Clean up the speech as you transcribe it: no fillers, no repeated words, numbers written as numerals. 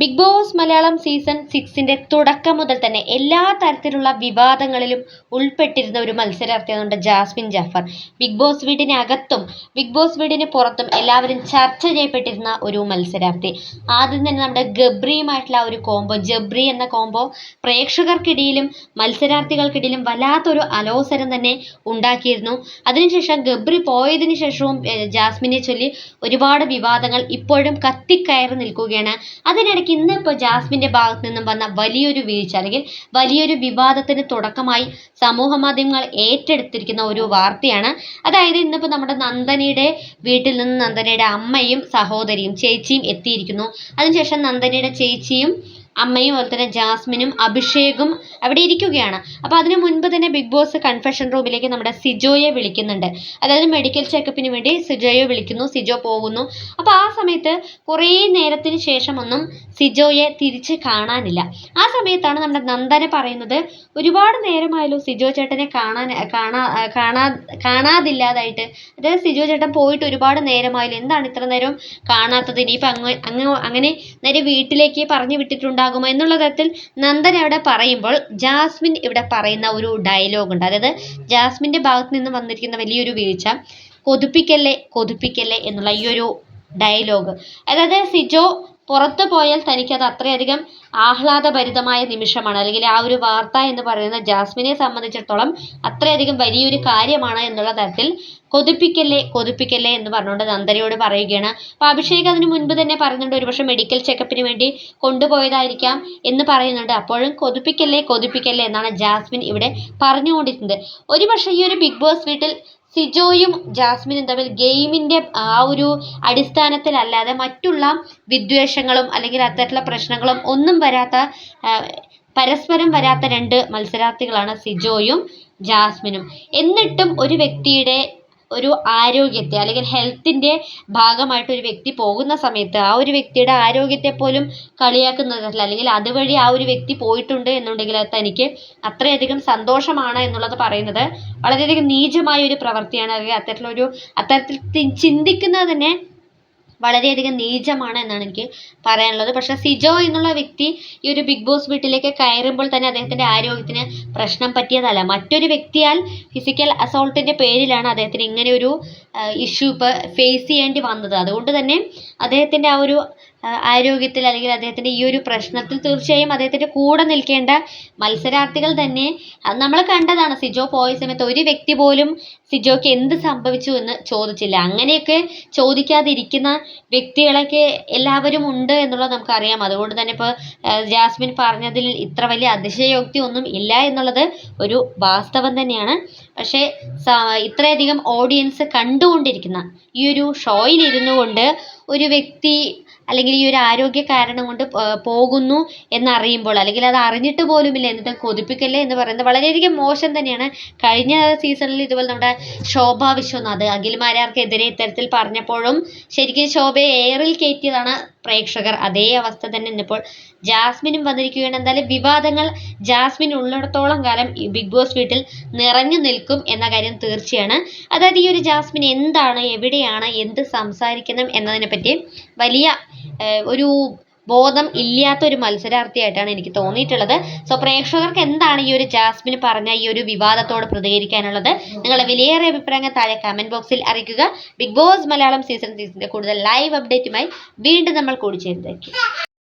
Big boss Malayalam season 6ന്റെ തുടക്കം മുതൽ തന്നെ എല്ലാ തരത്തിലുള്ള വിവാദങ്ങളിലും ഉൾപ്പെട്ടിരുന്ന ഒരു മത്സരാർത്ഥിയാണ് നമ്മുടെ ജാസ്മിൻ ജാഫർ. ബിഗ് ബോസ് വീടിനകത്തും ബിഗ് ബോസ് വീടിന് പുറത്തും എല്ലാവരും ചർച്ച ചെയ്യപ്പെട്ടിരുന്ന ഒരു മത്സരാർത്ഥി. ആദ്യം തന്നെ നമ്മുടെ ഗബ്രിയുമായിട്ടുള്ള ഒരു കോംബോ, ജബ്രി എന്ന കോംബോ പ്രേക്ഷകർക്കിടയിലും മത്സരാർത്ഥികൾക്കിടയിലും വല്ലാത്തൊരു അലോസരം തന്നെ ഉണ്ടാക്കിയിരുന്നു. അതിനുശേഷം ഗബ്രി പോയതിനു ശേഷവും ജാസ്മിനെ ചൊല്ലി ഒരുപാട് വിവാദങ്ങൾ ഇപ്പോഴും കത്തിക്കയറി നിൽക്കുകയാണ്. അതിനിടയ്ക്ക് ഇന്നിപ്പോൾ ജാസ്മിന്റെ ഭാഗത്ത് നിന്നും വന്ന വലിയൊരു വീഴ്ച അല്ലെങ്കിൽ വലിയൊരു വിവാദത്തിന് തുടക്കമായി സമൂഹ മാധ്യമങ്ങൾ ഏറ്റെടുത്തിരിക്കുന്ന ഒരു വാർത്തയാണ്. അതായത് ഇന്നിപ്പോൾ നമ്മുടെ നന്ദനയുടെ വീട്ടിൽ നിന്ന് നന്ദനയുടെ അമ്മയും സഹോദരിയും ചേച്ചിയും എത്തിയിരിക്കുന്നു. അതിനുശേഷം നന്ദനയുടെ ചേച്ചിയും അമ്മയും അതുപോലെ തന്നെ ജാസ്മിനും അഭിഷേകും അവിടെ ഇരിക്കുകയാണ്. അപ്പോൾ അതിനു മുൻപ് തന്നെ ബിഗ് ബോസ് കൺഫെഷൻ റൂമിലേക്ക് നമ്മുടെ സിജോയെ വിളിക്കുന്നുണ്ട്. അതായത് മെഡിക്കൽ ചെക്കപ്പിന് വേണ്ടി സിജോയെ വിളിക്കുന്നു. സിജോ പോകുന്നു. അപ്പോൾ ആ സമയത്ത് കുറേ നേരത്തിന് ശേഷമൊന്നും സിജോയെ തിരിച്ച് കാണാനില്ല. ആ സമയത്താണ് നമ്മുടെ നന്ദന പറയുന്നത്, ഒരുപാട് നേരമായല്ലോ സിജോ ചേട്ടനെ കാണാതില്ലാതായിട്ട്. അതായത് സിജോ ചേട്ടൻ പോയിട്ട് ഒരുപാട് നേരമായല്ലോ, എന്താണ് ഇത്ര നേരം കാണാത്തത്, ഇനിയിപ്പോൾ അങ്ങനെ നേരെ വീട്ടിലേക്ക് പറഞ്ഞു വിട്ടിട്ടുണ്ടാകുമോ എന്നുള്ള തരത്തിൽ നന്ദന അവിടെ പറയുമ്പോൾ ജാസ്മിൻ ഇവിടെ പറയുന്ന ഒരു ഡയലോഗ് ഉണ്ട്. അതായത് ജാസ്മിന്റെ ഭാഗത്ത് നിന്ന് വന്നിരിക്കുന്ന വലിയൊരു വീഴ്ച, കൊതിപ്പിക്കല്ലേ എന്നുള്ള ഈ ഒരു ഡയലോഗ്. അതായത് സിജോ പുറത്തു പോയാൽ തനിക്കത് അത്രയധികം ആഹ്ലാദഭരിതമായ നിമിഷമാണ്, അല്ലെങ്കിൽ ആ ഒരു വാർത്ത എന്ന് പറയുന്നത് ജാസ്മിനെ സംബന്ധിച്ചിടത്തോളം അത്രയധികം വലിയൊരു കാര്യമാണ് എന്നുള്ള തരത്തിൽ കൊതിപ്പിക്കല്ലേ എന്ന് പറഞ്ഞുകൊണ്ട് നന്ദനയോട് പറയുകയാണ്. അപ്പോൾ അഭിഷേക് അതിന് മുൻപ് തന്നെ പറയുന്നുണ്ട്, ഒരുപക്ഷെ മെഡിക്കൽ ചെക്കപ്പിന് വേണ്ടി കൊണ്ടുപോയതായിരിക്കാം എന്ന് പറയുന്നുണ്ട്. അപ്പോഴും കൊതിപ്പിക്കല്ലേ എന്നാണ് ജാസ്മിൻ ഇവിടെ പറഞ്ഞുകൊണ്ടിരിക്കുന്നത്. ഒരുപക്ഷെ ഈ ഒരു ബിഗ് ബോസ് വീട്ടിൽ സിജോയും ജാസ്മിനും തമ്മിൽ ഗെയിമിൻ്റെ ആ ഒരു അടിസ്ഥാനത്തിലല്ലാതെ മറ്റുള്ള വിദ്വേഷങ്ങളും അല്ലെങ്കിൽ അത്തരത്തിലുള്ള പ്രശ്നങ്ങളും ഒന്നും പരസ്പരം വരാത്ത രണ്ട് മത്സരാർത്ഥികളാണ് സിജോയും ജാസ്മിനും. എന്നിട്ടും ഒരു വ്യക്തിയുടെ ഒരു ആരോഗ്യത്തെ അല്ലെങ്കിൽ ഹെൽത്തിൻ്റെ ഭാഗമായിട്ട് ഒരു വ്യക്തി പോകുന്ന സമയത്ത് ആ ഒരു വ്യക്തിയുടെ ആരോഗ്യത്തെ പോലും കളിയാക്കുന്നതല്ല, അല്ലെങ്കിൽ അതുവഴി ആ ഒരു വ്യക്തി പോയിട്ടുണ്ട് എന്നുണ്ടെങ്കിൽ അത് തനിക്ക് അത്രയധികം സന്തോഷമാണ് എന്നുള്ളത് പറയുന്നത് വളരെയധികം നീചമായ ഒരു പ്രവൃത്തിയാണ്. അല്ലെങ്കിൽ അത്തരത്തിൽ ചിന്തിക്കുന്നത് തന്നെ വളരെയധികം നീചമാണ് എന്നാണ് എനിക്ക് പറയാനുള്ളത്. പക്ഷേ സിജോ എന്നുള്ള വ്യക്തി ഈ ഒരു ബിഗ് ബോസ് വീട്ടിലേക്ക് കയറുമ്പോൾ തന്നെ അദ്ദേഹത്തിൻ്റെ ആരോഗ്യത്തിന് പ്രശ്നം പറ്റിയതല്ല, മറ്റൊരു വ്യക്തിയാൽ ഫിസിക്കൽ അസോൾട്ടിൻ്റെ പേരിലാണ് അദ്ദേഹത്തിന് ഇങ്ങനെ ഒരു ഇഷ്യൂ ഇപ്പോൾ ഫേസ് ചെയ്യേണ്ടി വന്നത്. അതുകൊണ്ട് തന്നെ അദ്ദേഹത്തിൻ്റെ ആ ഒരു ആരോഗ്യത്തിൽ അല്ലെങ്കിൽ അദ്ദേഹത്തിൻ്റെ ഈ ഒരു പ്രശ്നത്തിൽ തീർച്ചയായും അദ്ദേഹത്തിൻ്റെ കൂടെ നിൽക്കേണ്ട മത്സരാർത്ഥികൾ തന്നെ നമ്മൾ കണ്ടതാണ്. സിജോ പോയ സമയത്ത് ഒരു വ്യക്തി പോലും സിജോയ്ക്ക് എന്ത് സംഭവിച്ചു എന്ന് ചോദിച്ചില്ല. അങ്ങനെയൊക്കെ ചോദിക്കാതിരിക്കുന്ന വ്യക്തികളൊക്കെ എല്ലാവരും ഉണ്ട് എന്നുള്ളത് നമുക്കറിയാം. അതുകൊണ്ട് തന്നെ ഇപ്പോൾ ജാസ്മിൻ പറഞ്ഞതിൽ ഇത്ര വലിയ അതിശയോക്തി ഒന്നും ഇല്ല എന്നുള്ളത് ഒരു വാസ്തവം തന്നെയാണ്. പക്ഷേ ഇത്രയധികം ഓഡിയൻസ് കണ്ടുകൊണ്ടിരിക്കുന്ന ഈ ഒരു ഷോയിൽ ഇരുന്നു കൊണ്ട് ഒരു വ്യക്തി അല്ലെങ്കിൽ ഈ ഒരു ആരോഗ്യ കാരണം കൊണ്ട് പോകുന്നു എന്നറിയുമ്പോൾ, അല്ലെങ്കിൽ അത് അറിഞ്ഞിട്ട് പോലുമില്ല, എന്നിട്ട് കൊതിപ്പിക്കല്ലേ എന്ന് പറയുന്നത് വളരെയധികം മോശം തന്നെയാണ്. കഴിഞ്ഞ സീസണിൽ ഇതുപോലെ നമ്മുടെ ശോഭ വിശ്വനാഥ് അഖിൽമാരാർക്കെതിരെ ഇത്തരത്തിൽ പറഞ്ഞപ്പോഴും ശരിക്കും ശോഭയെ എയറിൽ കയറ്റിയതാണ് പ്രേക്ഷകർ. അതേ അവസ്ഥ തന്നെ ഇന്നിപ്പോൾ ജാസ്മിനും വന്നിരിക്കുകയാണ്. എന്തായാലും വിവാദങ്ങൾ ജാസ്മിൻ ഉള്ളിടത്തോളം കാലം ഈ ബിഗ് ബോസ് വീട്ടിൽ നിറഞ്ഞു നിൽക്കും എന്ന കാര്യം തീർച്ചയാണ്. അതായത് ഈ ഒരു ജാസ്മിൻ എന്താണ്, എവിടെയാണ്, എന്ത് സംസാരിക്കണം എന്നതിനെ പറ്റി വലിയ ഒരു ബോധം ഇല്ലാത്തൊരു മത്സരാർത്ഥിയായിട്ടാണ് എനിക്ക് തോന്നിയിട്ടുള്ളത്. സോ പ്രേക്ഷകർക്ക് എന്താണ് ഈ ഒരു ജാസ്മിന് പറഞ്ഞ ഈ ഒരു വിവാദത്തോട് പ്രതികരിക്കാനുള്ളത്? നിങ്ങളുടെ വിലയേറിയ അഭിപ്രായങ്ങൾ താഴെ കമൻറ്റ് ബോക്സിൽ അറിയിക്കുക. ബിഗ് ബോസ് മലയാളം സീസൺ 6ന്റെ കൂടുതൽ ലൈവ് അപ്ഡേറ്റുമായി വീണ്ടും നമ്മൾ കൂടി ചേരുന്നതായിരിക്കും.